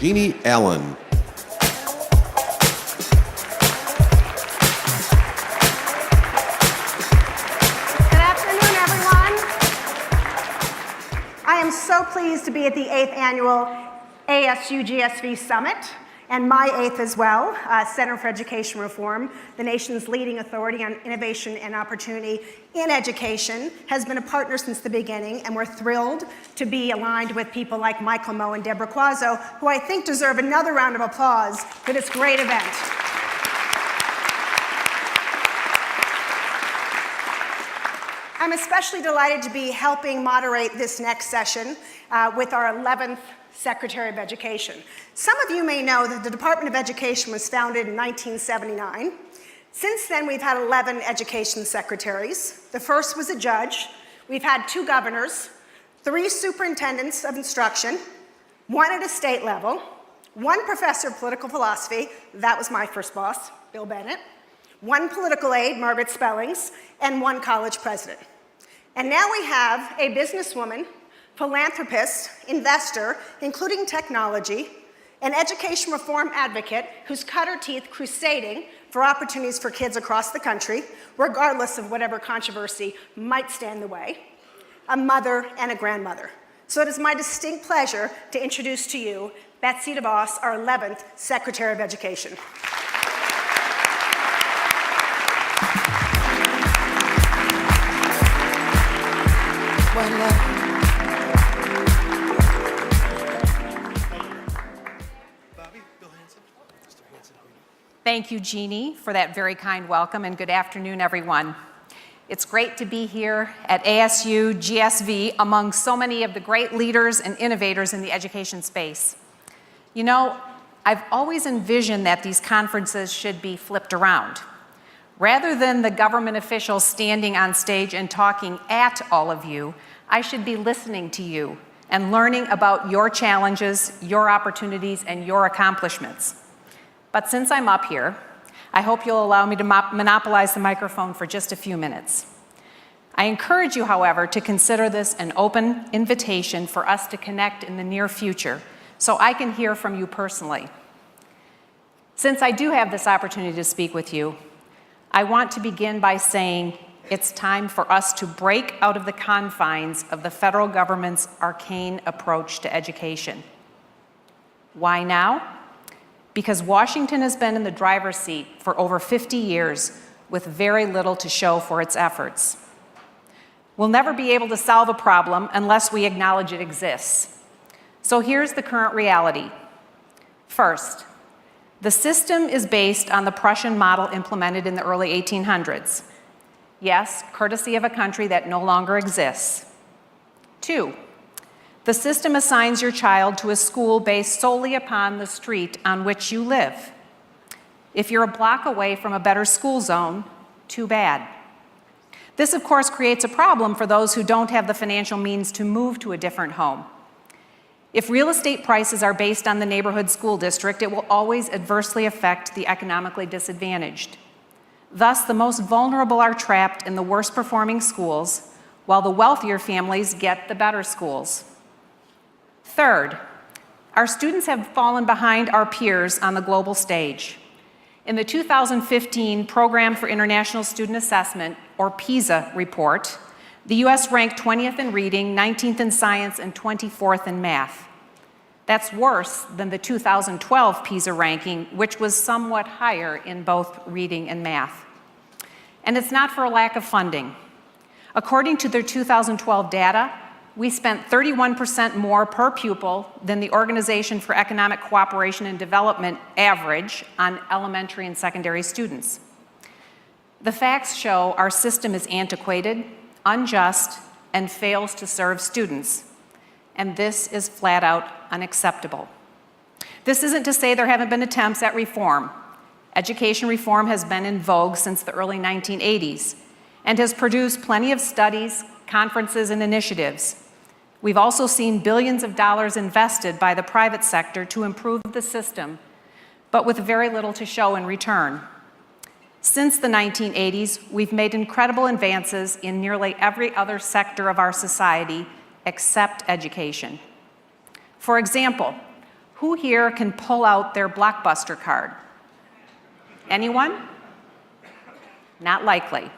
Jeannie Ellen. I am so pleased to be at the 8th Annual ASU GSV Summit, and my 8th as well, Center for Education Reform, the nation's leading authority on innovation and opportunity in education, has been a partner since the beginning, and we're thrilled to be aligned with people like Michael Moe and Deborah Quazzo, who I think deserve another round of applause for this great event. I'm especially delighted to be helping moderate this next session with our 11th Secretary of Education. Some of you may know that the Department of Education was founded in 1979. Since then, we've had 11 education secretaries. The first was a judge. We've had 2 governors, 3 superintendents of instruction, 1 at a state level, 1 professor of political philosophy, that was my first boss, Bill Bennett, 1 political aide, Margaret Spellings, and 1 college president. And now we have a businesswoman, philanthropist, investor, including technology, an education reform advocate who's cut her teeth crusading for opportunities for kids across the country, regardless of whatever controversy might stand in the way, a mother and a grandmother. So it is my distinct pleasure to introduce to you Betsy DeVos, our 11th Secretary of Education. Thank you, Jeannie, for that very kind welcome, and good afternoon, everyone. It's great to be here at ASU GSV among so many of the great leaders and innovators in the education space. You know, I've always envisioned that these conferences should be flipped around. Rather than the government officials standing on stage and talking at all of you, I should be listening to you and learning about your challenges, your opportunities, and your accomplishments. But since I'm up here, I hope you'll allow me to monopolize the microphone for just a few minutes. I encourage you, however, to consider this an open invitation for us to connect in the near future so I can hear from you personally. Since I do have this opportunity to speak with you, I want to begin by saying it's time for us to break out of the confines of the federal government's arcane approach to education. Why now? Because Washington has been in the driver's seat for over 50 years with very little to show for its efforts. We'll never be able to solve a problem unless we acknowledge it exists. So here's the current reality. First, the system is based on the Prussian model implemented in the early 1800s. Yes, courtesy of a country that no longer exists. 2, the system assigns your child to a school based solely upon the street on which you live. If you're a block away from a better school zone, too bad. This, of course, creates a problem for those who don't have the financial means to move to a different home. If real estate prices are based on the neighborhood school district, it will always adversely affect the economically disadvantaged. Thus, the most vulnerable are trapped in the worst performing schools, while the wealthier families get the better schools. Third, our students have fallen behind our peers on the global stage. In the 2015 Program for International Student Assessment, or PISA report, the U.S. ranked 20th in reading, 19th in science, and 24th in math. That's worse than the 2012 PISA ranking, which was somewhat higher in both reading and math. And it's not for a lack of funding. According to their 2012 data, we spent 31% more per pupil than the Organization for Economic Cooperation and Development average on elementary and secondary students. The facts show our system is antiquated, unjust, and fails to serve students. And this is flat out unacceptable. This isn't to say there haven't been attempts at reform. Education reform has been in vogue since the early 1980s and has produced plenty of studies, conferences, and initiatives. We've also seen billions of dollars invested by the private sector to improve the system, but with very little to show in return. Since the 1980s, we've made incredible advances in nearly every other sector of our society except education. For example, Who here can pull out their Blockbuster card? Anyone? Not likely.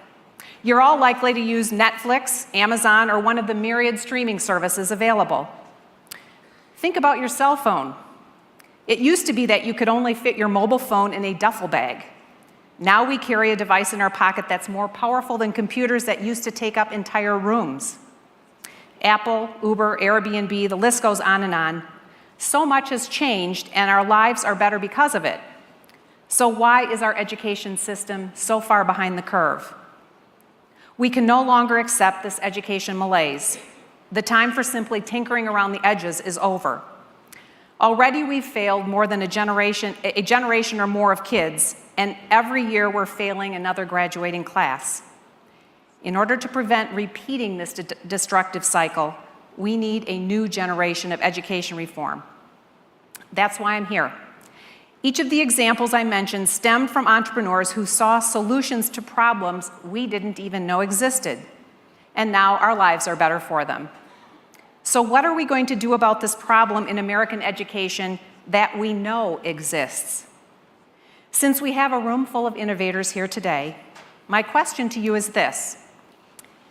You're all likely to use Netflix, Amazon, or one of the myriad streaming services available. Think about your cell phone. It used to be that you could only fit your mobile phone in a duffel bag. Now we carry a device in our pocket that's more powerful than computers that used to take up entire rooms. Apple, Uber, Airbnb, the list goes on and on. So much has changed, and our lives are better because of it. So why is our education system so far behind the curve? We can no longer accept this education malaise. The time for simply tinkering around the edges is over. Already we've failed more than a generation or more of kids, and every year we're failing another graduating class. In order to prevent repeating this destructive cycle, we need a new generation of education reform. That's why I'm here. Each of the examples I mentioned stemmed from entrepreneurs who saw solutions to problems we didn't even know existed, and now our lives are better for them. So what are we going to do about this problem in American education that we know exists? Since we have a room full of innovators here today, my question to you is this: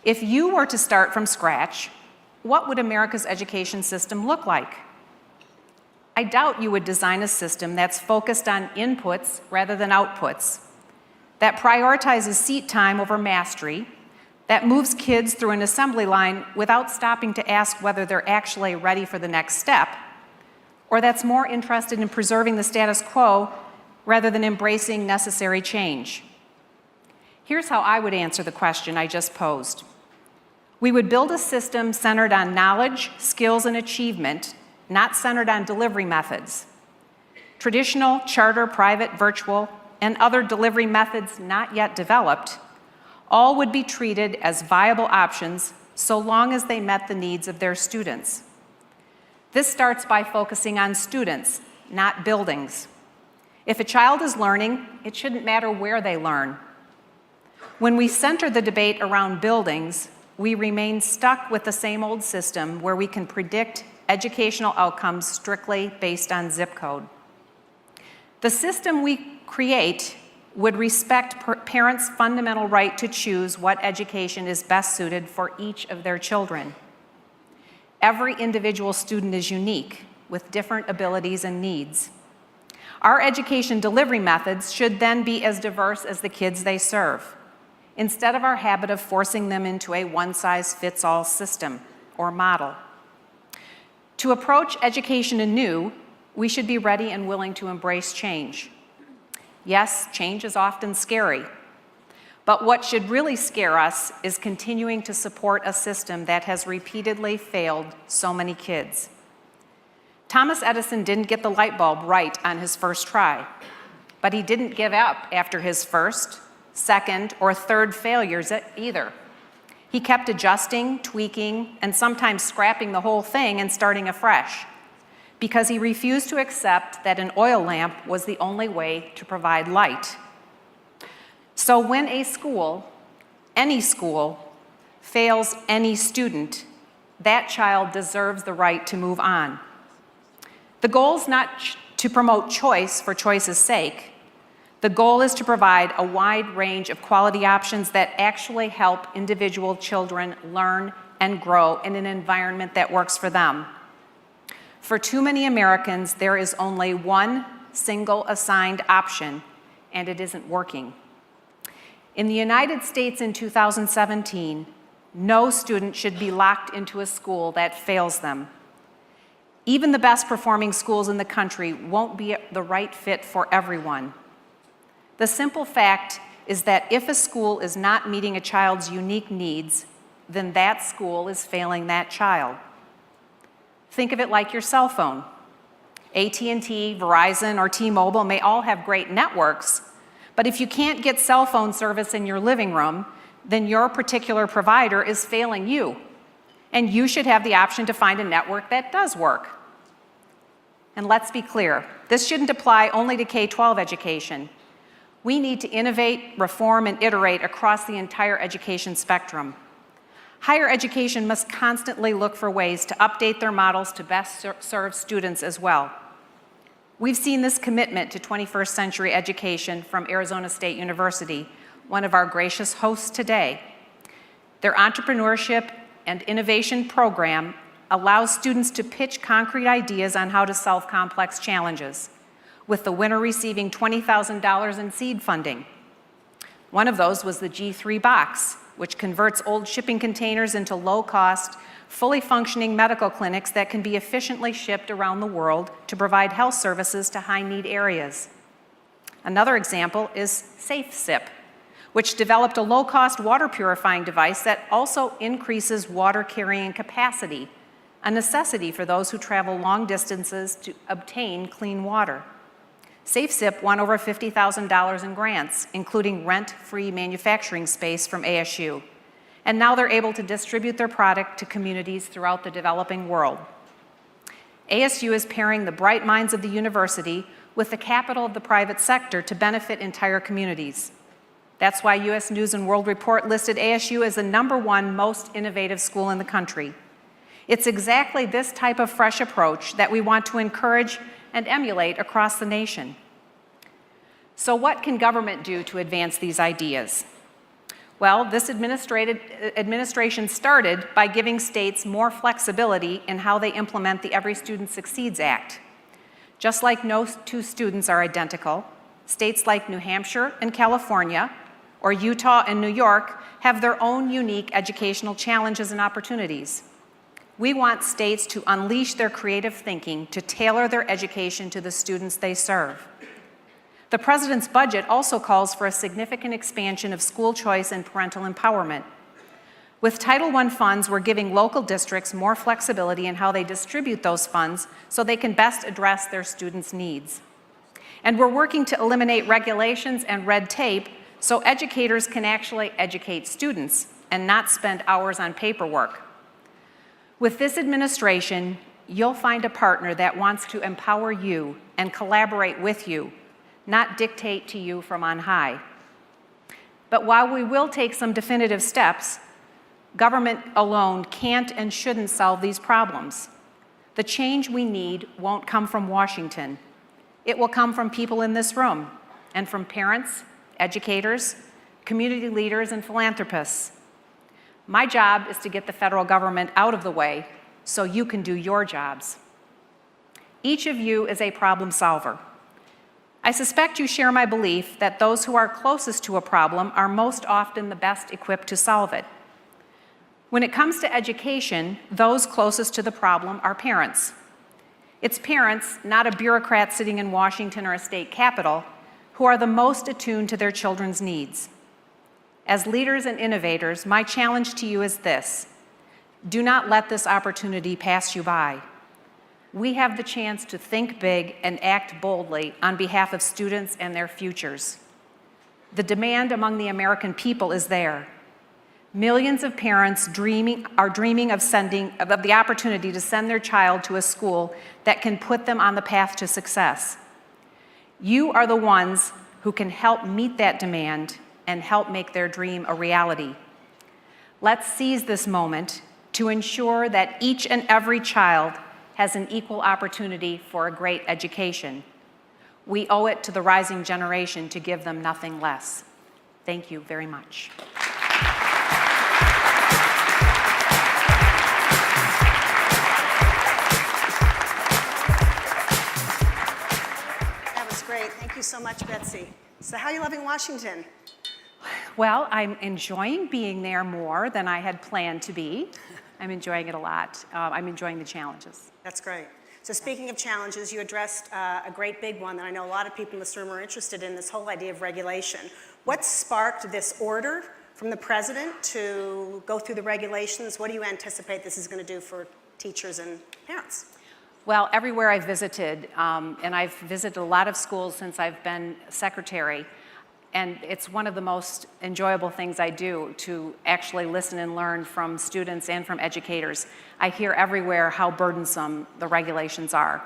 if you were to start from scratch, what would America's education system look like? I doubt you would design a system that's focused on inputs rather than outputs, that prioritizes seat time over mastery, that moves kids through an assembly line without stopping to ask whether they're actually ready for the next step, or that's more interested in preserving the status quo rather than embracing necessary change. Here's how I would answer the question I just posed. We would build a system centered on knowledge, skills, and achievement, not centered on delivery methods. Traditional, charter, private, virtual, and other delivery methods not yet developed all would be treated as viable options so long as they met the needs of their students. This starts by focusing on students, not buildings. If a child is learning, it shouldn't matter where they learn. When we center the debate around buildings, we remain stuck with the same old system where we can predict educational outcomes strictly based on zip code. The system we create would respect parents' fundamental right to choose what education is best suited for each of their children. Every individual student is unique, with different abilities and needs. Our education delivery methods should then be as diverse as the kids they serve, instead of our habit of forcing them into a one-size-fits-all system or model. To approach education anew, we should be ready and willing to embrace change. Yes, change is often scary, but what should really scare us is continuing to support a system that has repeatedly failed so many kids. Thomas Edison didn't get the light bulb right on his first try, but he didn't give up after his first, second, or third failures either. He kept adjusting, tweaking, and sometimes scrapping the whole thing and starting afresh, because he refused to accept that an oil lamp was the only way to provide light. So when a school, any school, fails any student, that child deserves the right to move on. The goal is not to promote choice for choice's sake. The goal is to provide a wide range of quality options that actually help individual children learn and grow in an environment that works for them. For too many Americans, there is only one single assigned option, and it isn't working. In the United States in 2017, no student should be locked into a school that fails them. Even the best performing schools in the country won't be the right fit for everyone. The simple fact is that if a school is not meeting a child's unique needs, then that school is failing that child. Think of it like your cell phone. AT&T, Verizon, or T-Mobile may all have great networks, but if you can't get cell phone service in your living room, then your particular provider is failing you, and you should have the option to find a network that does work. And let's be clear, this shouldn't apply only to K-12 education. We need to innovate, reform, and iterate across the entire education spectrum. Higher education must constantly look for ways to update their models to best serve students as well. We've seen this commitment to 21st century education from Arizona State University, one of our gracious hosts today. Their Entrepreneurship and Innovation program allows students to pitch concrete ideas on how to solve complex challenges, with the winner receiving $20,000 in seed funding. One of those was the G3 box, which converts old shipping containers into low-cost, fully functioning medical clinics that can be efficiently shipped around the world to provide health services to high-need areas. Another example is SafeSip, which developed a low-cost water purifying device that also increases water carrying capacity, a necessity for those who travel long distances to obtain clean water. SafeSip won over $50,000 in grants, including rent-free manufacturing space from ASU. And now they're able to distribute their product to communities throughout the developing world. ASU is pairing the bright minds of the university with the capital of the private sector to benefit entire communities. That's why U.S. News & World Report listed ASU as the #1 most innovative school in the country. It's exactly this type of fresh approach that we want to encourage and emulate across the nation. So what can government do to advance these ideas? Well, this administration started by giving states more flexibility in how they implement the Every Student Succeeds Act. Just like no two students are identical, states like New Hampshire and California, or Utah and New York, have their own unique educational challenges and opportunities. We want states to unleash their creative thinking to tailor their education to the students they serve. The President's budget also calls for a significant expansion of school choice and parental empowerment. With Title I funds, we're giving local districts more flexibility in how they distribute those funds so they can best address their students' needs. And we're working to eliminate regulations and red tape so educators can actually educate students and not spend hours on paperwork. With this administration, you'll find a partner that wants to empower you and collaborate with you, not dictate to you from on high. But while we will take some definitive steps, government alone can't and shouldn't solve these problems. The change we need won't come from Washington. It will come from people in this room and from parents, educators, community leaders, and philanthropists. My job is to get the federal government out of the way so you can do your jobs. Each of you is a problem solver. I suspect you share my belief that those who are closest to a problem are most often the best equipped to solve it. When it comes to education, those closest to the problem are parents. It's parents, not a bureaucrat sitting in Washington or a state capitol, who are the most attuned to their children's needs. As leaders and innovators, my challenge to you is this: do not let this opportunity pass you by. We have the chance to think big and act boldly on behalf of students and their futures. The demand among the American people is there. Millions of parents are dreaming of the opportunity to send their child to a school that can put them on the path to success. You are the ones who can help meet that demand and help make their dream a reality. Let's seize this moment to ensure that each and every child has an equal opportunity for a great education. We owe it to the rising generation to give them nothing less. Thank you very much. That was great. Thank you so much, Betsy. So how are you loving Washington? Well, I'm enjoying being there more than I had planned to be. I'm enjoying it a lot. I'm enjoying the challenges. That's great. So speaking of challenges, you addressed a great big one that I know a lot of people in this room are interested in, this whole idea of regulation. What sparked this order from the president to go through the regulations? What do you anticipate this is going to do for teachers and parents? Well, everywhere I've visited, and I've visited a lot of schools since I've been secretary, and it's one of the most enjoyable things I do to actually listen and learn from students and from educators. I hear everywhere how burdensome the regulations are.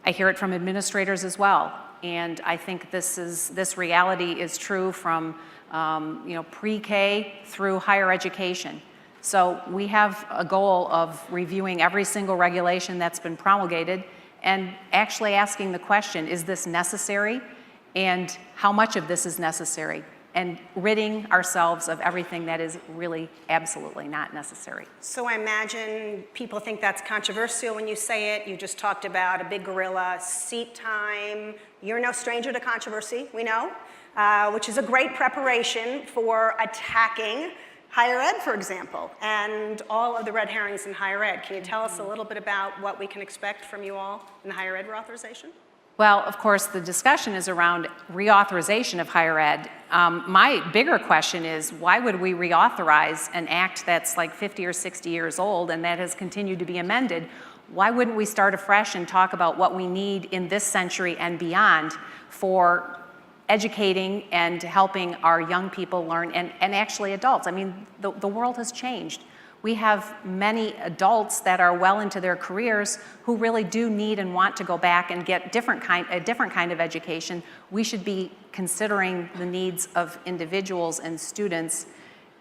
I hear it from administrators as well, and I think this reality is true from pre-K through higher education. So we have a goal of reviewing every single regulation that's been promulgated and actually asking the question, is this necessary? And how much of this is necessary? And ridding ourselves of everything that is really absolutely not necessary. So I imagine people think that's controversial when you say it. You just talked about a big gorilla, seat time. You're no stranger to controversy, we know, which is a great preparation for attacking higher ed, for example, and all of the red herrings in higher ed. Can you tell us a little bit about what we can expect from you all in higher ed reauthorization? Well, of course, the discussion is around reauthorization of higher ed. My bigger question is, why would we reauthorize an act that's like 50 or 60 years old and that has continued to be amended? Why wouldn't we start afresh and talk about what we need in this century and beyond for educating and helping our young people learn, and actually adults? I mean, the world has changed. We have many adults that are well into their careers who really do need and want to go back and get a different kind of education. We should be considering the needs of individuals and students,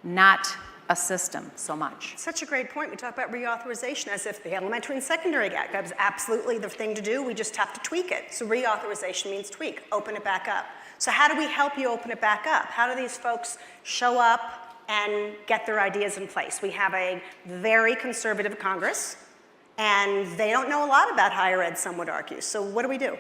not a system so much. Such a great point. We talk about reauthorization as if the Elementary and Secondary Act, that was absolutely the thing to do. We just have to tweak it. So reauthorization means tweak, open it back up. So how do we help you open it back up? How do these folks show up and get their ideas in place? We have a very conservative Congress, and they don't know a lot about higher ed, some would argue. So what do we do?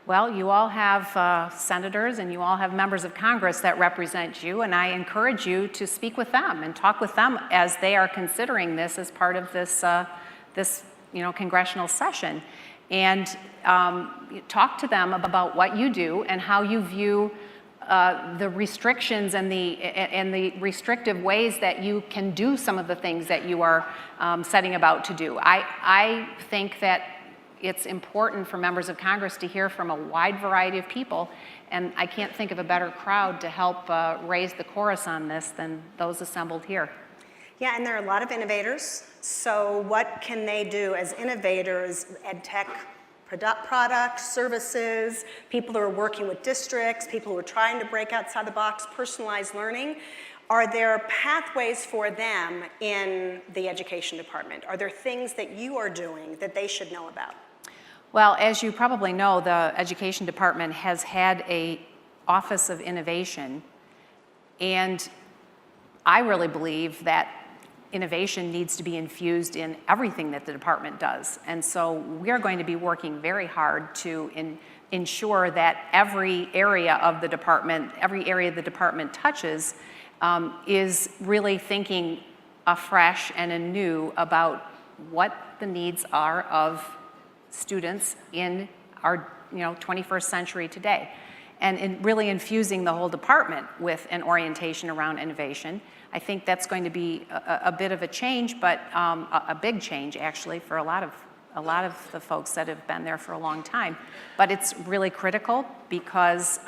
Well, you all have senators and you all have members of Congress that represent you, and I encourage you to speak with them and talk with them as they are considering this as part of this, congressional session. And talk to them about what you do and how you view the restrictions and the restrictive ways that you can do some of the things that you are setting about to do. I think that it's important for members of Congress to hear from a wide variety of people, and I can't think of a better crowd to help raise the chorus on this than those assembled here. Yeah, and there are a lot of innovators. So what can they do as innovators, ed tech products, services, people who are working with districts, people who are trying to break outside the box, personalized learning? Are there pathways for them in the education department? Are there things that you are doing that they should know about? Well, as you probably know, the education department has had an Office of Innovation, and I really believe that innovation needs to be infused in everything that the department does. And so we are going to be working very hard to ensure that every area of the department touches, is really thinking afresh and anew about what the needs are of students in our 21st century today. And in really infusing the whole department with an orientation around innovation. I think that's going to be a bit of a change, but a big change actually for a lot of the folks that have been there for a long time. But it's really critical because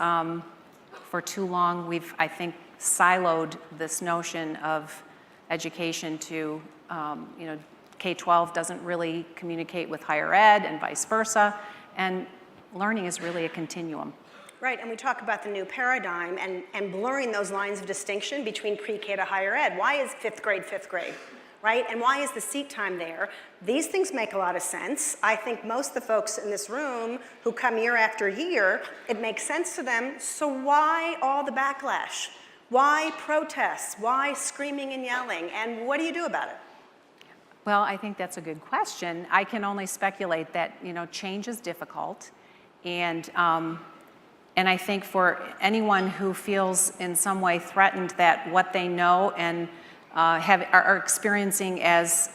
for too long we've, I think, siloed this notion of education to, K-12 doesn't really communicate with higher ed and vice versa, and learning is really a continuum. Right, and we talk about the new paradigm and blurring those lines of distinction between pre-K to higher ed. Why is fifth grade, right? And why is the seat time there? These things make a lot of sense. I think most of the folks in this room who come year after year, it makes sense to them. So why all the backlash? Why protests? Why screaming and yelling? And what do you do about it? Well, I think that's a good question. I can only speculate that, change is difficult, and I think for anyone who feels in some way threatened that what they know and are experiencing as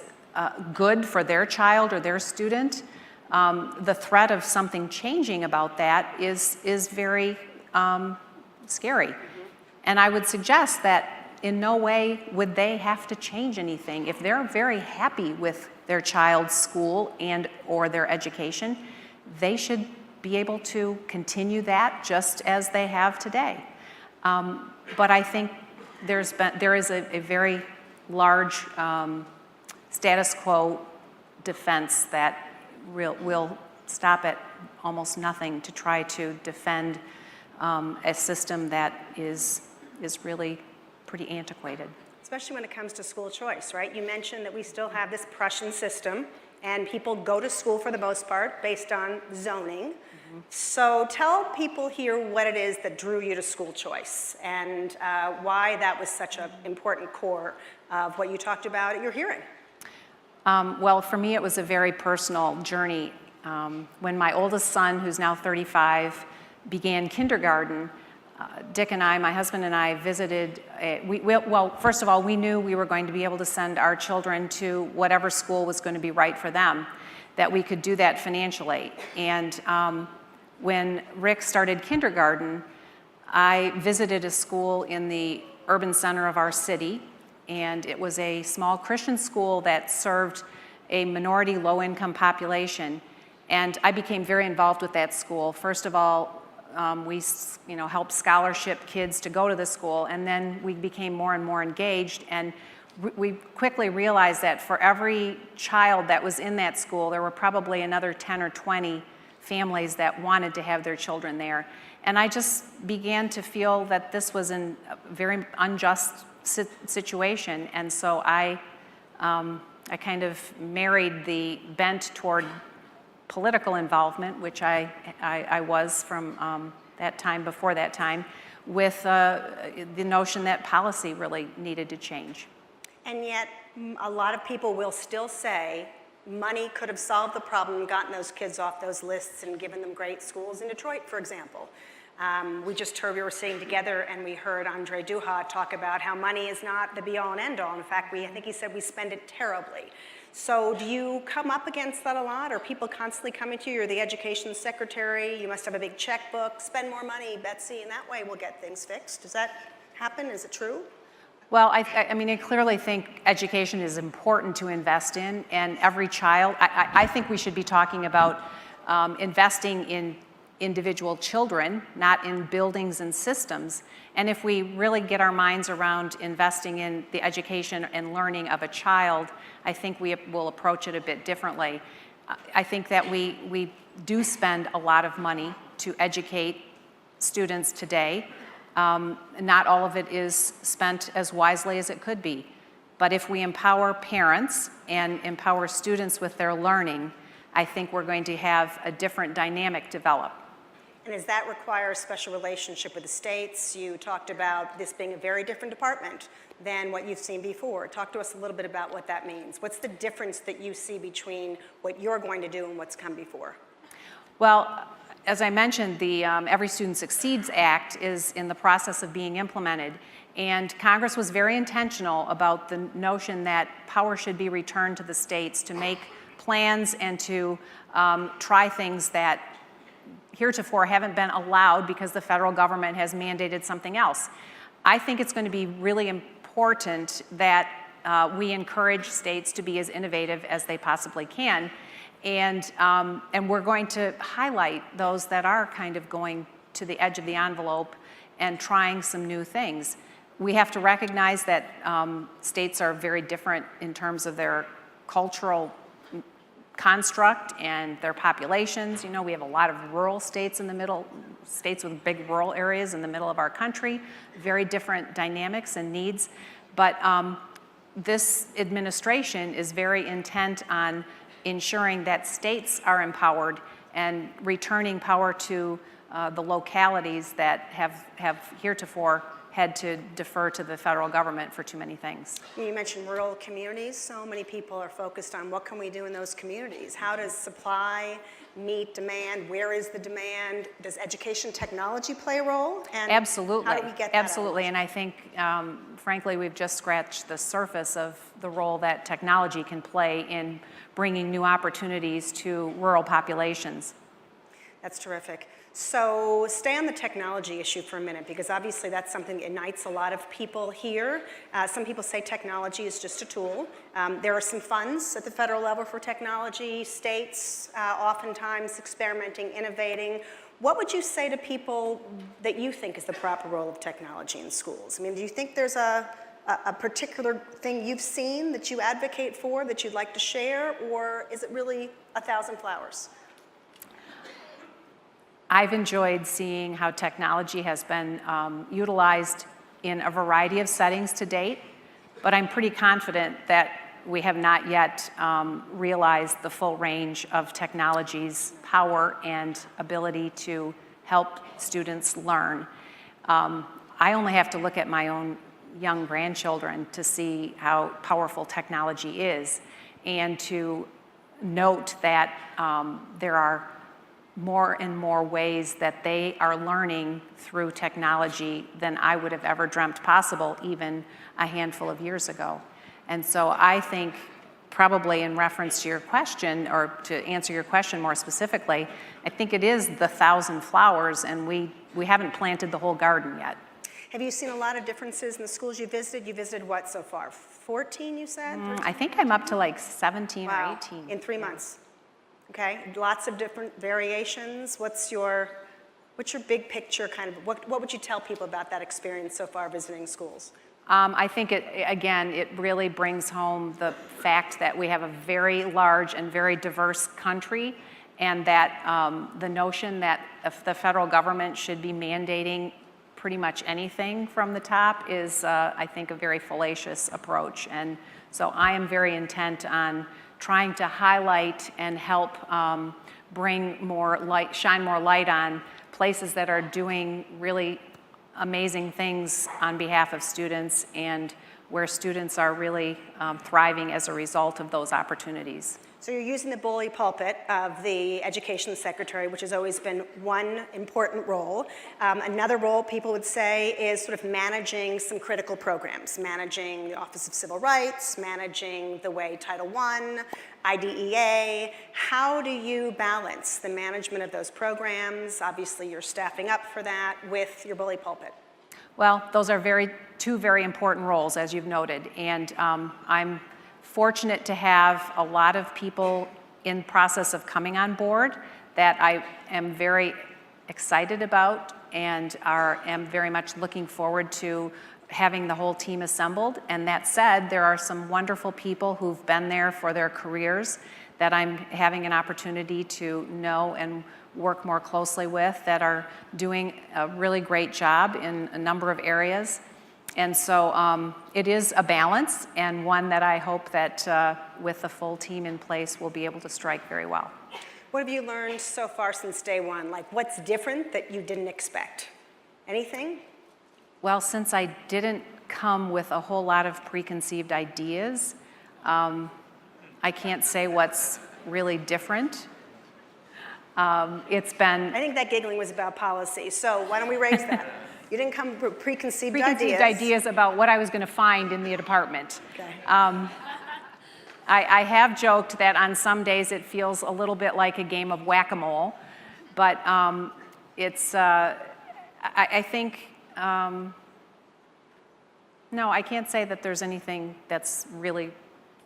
good for their child or their student, the threat of something changing about that is very scary. And I would suggest that in no way would they have to change anything. If they're very happy with their child's school and or their education, they should be able to continue that just as they have today. But I think there is a very large status quo defense that will stop at almost nothing to try to defend a system that is really pretty antiquated. Especially when it comes to school choice, right? You mentioned that we still have this Prussian system and people go to school for the most part based on zoning. So tell people here what it is that drew you to school choice and why that was such an important core of what you talked about at your hearing. Well, for me, it was a very personal journey. When my oldest son, who's now 35, began kindergarten, Dick and I, my husband and I, visited, well, first of all, we knew we were going to be able to send our children to whatever school was going to be right for them, that we could do that financially. And when Rick started kindergarten, I visited a school in the urban center of our city, and it was a small Christian school that served a minority low-income population. And I became very involved with that school. First of all, we helped scholarship kids to go to the school, and then we became more and more engaged, and we quickly realized that for every child that was in that school, there were probably another 10 or 20 families that wanted to have their children there. And I just began to feel that this was a very unjust situation, and so I kind of married the bent toward political involvement, which I was from that time, before that time, with the notion that policy really needed to change. And yet, a lot of people will still say money could have solved the problem and gotten those kids off those lists and given them great schools in Detroit, for example. We just heard, we were sitting together and we heard Andre Duha talk about how money is not the be-all and end-all. In fact, I think he said we spend it terribly. So do you come up against that a lot? Are people constantly coming to you? You're the education secretary. You must have a big checkbook. Spend more money, Betsy, and that way we'll get things fixed. Does that happen? Is it true? Well, I mean, I clearly think education is important to invest in, and every child, I think we should be talking about investing in individual children, not in buildings and systems. And if we really get our minds around investing in the education and learning of a child, I think we will approach it a bit differently. I think that we do spend a lot of money to educate students today. Not all of it is spent as wisely as it could be. But if we empower parents and empower students with their learning, I think we're going to have a different dynamic develop. And does that require a special relationship with the states? You talked about this being a very different department than what you've seen before. Talk to us a little bit about what that means. What's the difference that you see between what you're going to do and what's come before? Well, as I mentioned, the Every Student Succeeds Act is in the process of being implemented, and Congress was very intentional about the notion that power should be returned to the states to make plans and to try things that heretofore haven't been allowed because the federal government has mandated something else. I think it's going to be really important that we encourage states to be as innovative as they possibly can. And we're going to highlight those that are kind of going to the edge of the envelope and trying some new things. We have to recognize that states are very different in terms of their cultural construct and their populations. You know, we have a lot of rural states in the middle, states with big rural areas in the middle of our country, very different dynamics and needs. But this administration is very intent on ensuring that states are empowered and returning power to the localities that have heretofore had to defer to the federal government for too many things. You mentioned rural communities. So many people are focused on what can we do in those communities? How does supply meet demand? Where is the demand? Does education technology play a role? And absolutely. How do we get that absolutely, out? And I think, frankly, we've just scratched the surface of the role that technology can play in bringing new opportunities to rural populations. That's terrific. So stay on the technology issue for a minute, because obviously that's something that unites a lot of people here. Some people say technology is just a tool. There are some funds at the federal level for technology, states oftentimes experimenting, innovating. What would you say to people that you think is the proper role of technology in schools? I mean, do you think there's a particular thing you've seen that you advocate for that you'd like to share, or is it really 1,000 flowers? I've enjoyed seeing how technology has been utilized in a variety of settings to date, but I'm pretty confident that we have not yet realized the full range of technology's power and ability to help students learn. I only have to look at my own young grandchildren to see how powerful technology is, and to note that there are more and more ways that they are learning through technology than I would have ever dreamt possible even a handful of years ago. And so I think, probably in reference to your question, or to answer your question more specifically, I think it is the 1,000 flowers, and we haven't planted the whole garden yet. Have you seen a lot of differences in the schools you visited? You visited what so far? 14, you said? I think I'm up to like 17 Wow. or 18. In 3 months. Okay, lots of different variations. What's your big picture kind of, what would you tell people about that experience so far visiting schools? I think it really brings home the fact that we have a very large and very diverse country, and that the notion that the federal government should be mandating pretty much anything from the top is, I think, a very fallacious approach. And so I am very intent on trying to highlight and help bring more light, shine more light on places that are doing really amazing things on behalf of students, and where students are really thriving as a result of those opportunities. So you're using the bully pulpit of the education secretary, which has always been one important role. Another role, people would say, is sort of managing some critical programs, managing the Office of Civil Rights, managing the way Title I, IDEA. How do you balance the management of those programs? Obviously, you're staffing up for that with your bully pulpit. Well, those are two very important roles, as you've noted, and I'm fortunate to have a lot of people in process of coming on board that I am very excited about, and am very much looking forward to having the whole team assembled. And that said, there are some wonderful people who've been there for their careers that I'm having an opportunity to know and work more closely with, that are doing a really great job in a number of areas. And so it is a balance, and one that I hope that with the full team in place, we'll be able to strike very well. What have you learned so far since day one? Like, what's different that you didn't expect? Anything? Well, since I didn't come with a whole lot of preconceived ideas, I can't say what's really different. It's been... I think that giggling was about policy, so why don't we raise that? You didn't come with preconceived ideas about what I was going to find in the department. Okay. I have joked that on some days it feels a little bit like a game of whack-a-mole, but it's, I think, no, I can't say that there's anything that's really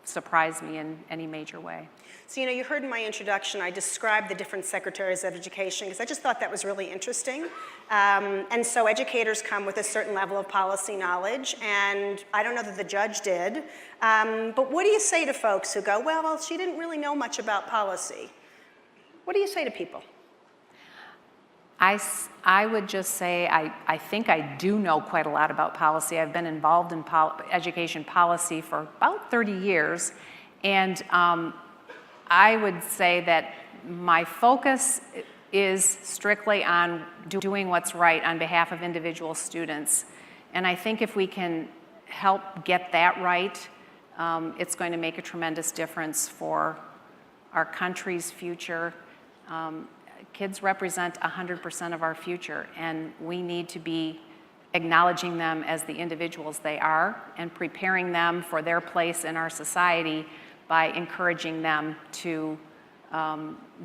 surprised me in any major way. So, you heard in my introduction, I described the different secretaries of education because I just thought that was really interesting. And so educators come with a certain level of policy knowledge, and I don't know that the judge did. But what do you say to folks who go, well, she didn't really know much about policy? What do you say to people? I would just say I think I do know quite a lot about policy. I've been involved in education policy for about 30 years, and I would say that my focus is strictly on doing what's right on behalf of individual students. And I think if we can help get that right, it's going to make a tremendous difference for our country's future. Kids represent 100% of our future, and we need to be acknowledging them as the individuals they are and preparing them for their place in our society by encouraging them to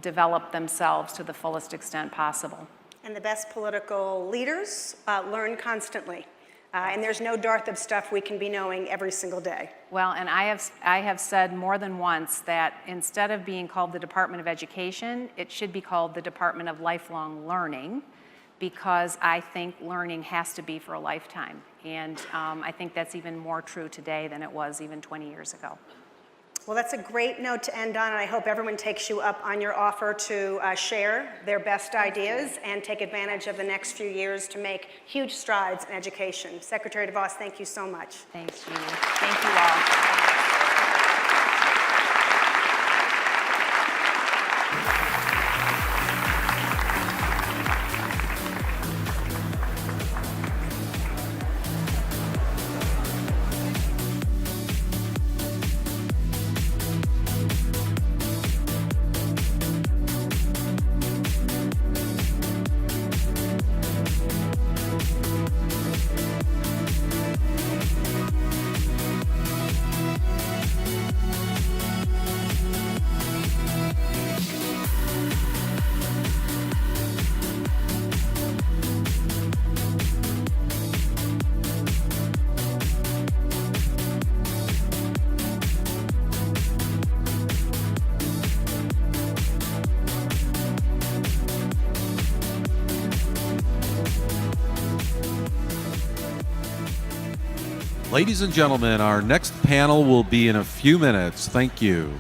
develop themselves to the fullest extent possible. And the best political leaders learn constantly. And there's no dearth of stuff we can be knowing every single day. Well, and I have said more than once that instead of being called the Department of Education, it should be called the Department of Lifelong Learning, because I think learning has to be for a lifetime. And I think that's even more true today than it was even 20 years ago. Well, that's a great note to end on, and I hope everyone takes you up on your offer to share their best ideas and take advantage of the next few years to make huge strides in education. Secretary DeVos, thank you so much. Thanks, Jeannie. Thank you all. Ladies and gentlemen, our next panel will be in a few minutes. Thank you.